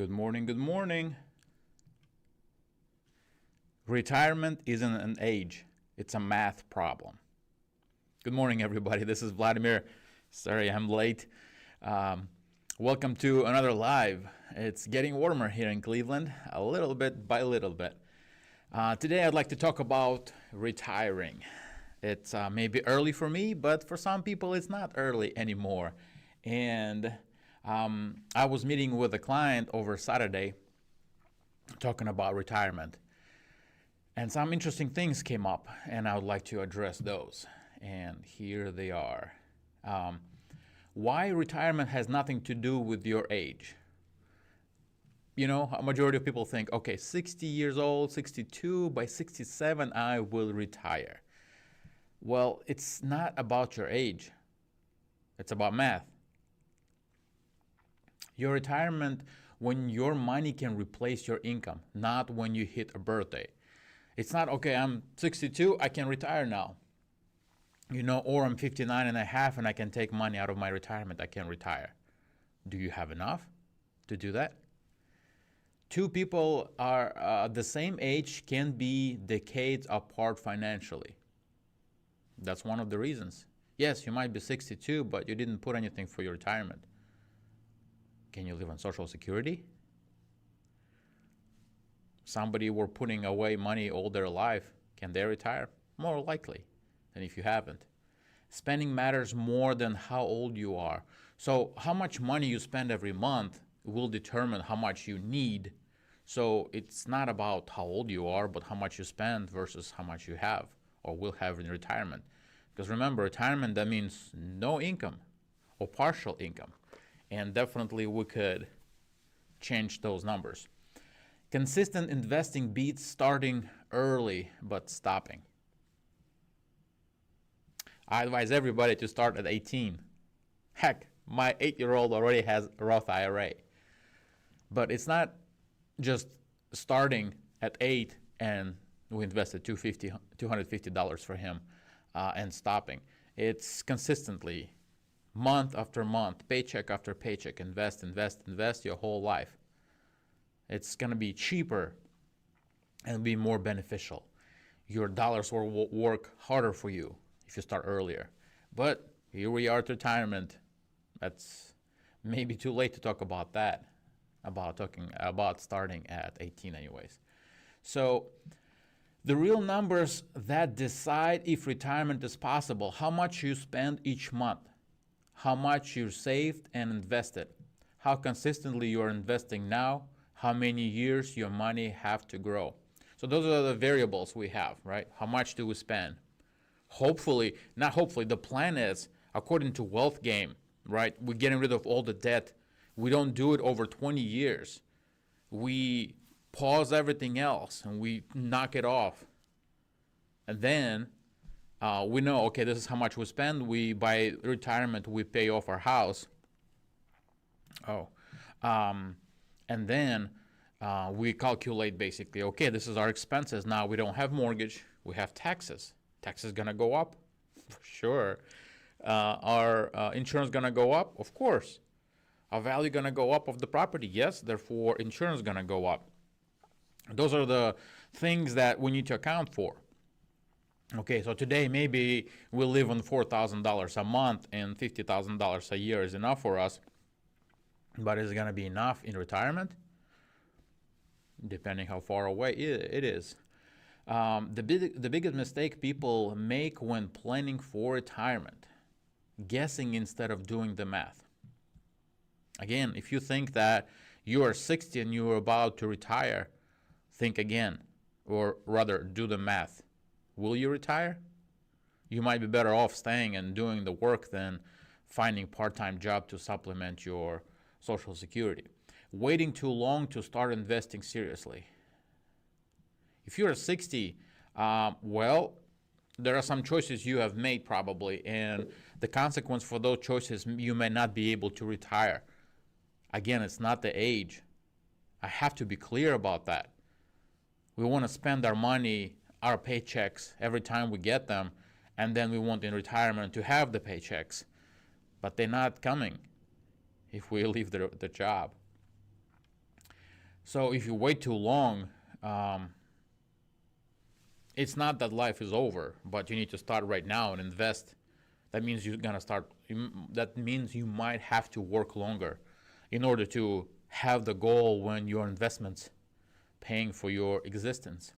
Good morning, good morning. Retirement isn't an age, it's a math problem. Good morning, everybody. This is Vladimir. Sorry, I'm late. Welcome to another live. It's getting warmer here in Cleveland, a little bit by little bit. Today, I'd like to talk about retiring. It's maybe early for me, but for some people, it's not early anymore. And I was meeting with a client over Saturday talking about retirement. And some interesting things came up, and I would like to address those. And here they are. Why retirement has nothing to do with your age. You know, a majority of people think, okay, 60 years old, 62, by 67, I will retire. Well, it's not about your age. It's about math. Your retirement when your money can replace your income, not when you hit a birthday. It's not, okay, I'm 62, I can retire now. You know, or I'm 59 and a half and I can take money out of my retirement, I can retire. Do you have enough to do that? Two people are the same age can be decades apart financially. That's one of the reasons. Yes, you might be 62, but you didn't put anything for your retirement. Can you live on Social Security? Somebody were putting away money all their life. Can they retire? More likely than if you haven't. Spending matters more than how old you are. So how much money you spend every month will determine how much you need. So it's not about how old you are, but how much you spend versus how much you have or will have in retirement. Because remember, retirement, that means no income or partial income. And definitely we could change those numbers. Consistent investing beats starting early but stopping. I advise everybody to start at 18. Heck, my 8-year-old already has a Roth IRA. But it's not just starting at 8 and we invested $250 for him and stopping. It's consistently, month after month, paycheck after paycheck, invest your whole life. It's going to be cheaper and be more beneficial. Your dollars will work harder for you if you start earlier. But here we are at retirement. That's maybe too late to talk about that, about starting at 18 anyways. So the real numbers that decide if retirement is possible, how much you spend each month, how much you saved and invested, how consistently you are investing now, how many years your money have to grow. So those are the variables we have, right? How much do we spend? Hopefully, not hopefully, the plan is, according to Wealth Game, right? We're getting rid of all the debt. We don't do it over 20 years. We pause everything else and we knock it off. And then we know, okay, this is how much we spend. By retirement, we pay off our house. And then we calculate basically, okay, this is our expenses. Now we don't have mortgage, we have taxes. Taxes gonna go up, for sure. Our insurance gonna go up, of course. Our value gonna go up of the property, yes, therefore insurance gonna go up. Those are the things that we need to account for. Okay, so today maybe we live on $4,000 a month and $50,000 a year is enough for us. But is it going to be enough in retirement? Depending how far away it is. The biggest mistake people make when planning for retirement, guessing instead of doing the math. Again, if you think that you are 60 and you are about to retire, think again, or rather do the math. Will you retire? You might be better off staying and doing the work than finding part-time job to supplement your Social Security. Waiting too long to start investing seriously. If you're 60, well, there are some choices you have made probably, and the consequence for those choices, you may not be able to retire. Again, it's not the age. I have to be clear about that. We want to spend our money, our paychecks, every time we get them, and then we want in retirement to have the paychecks. But they're not coming if we leave the job. So if you wait too long, it's not that life is over, but you need to start right now and invest. That means you're gonna start. That means you might have to work longer in order to have the goal when your investments paying for your existence.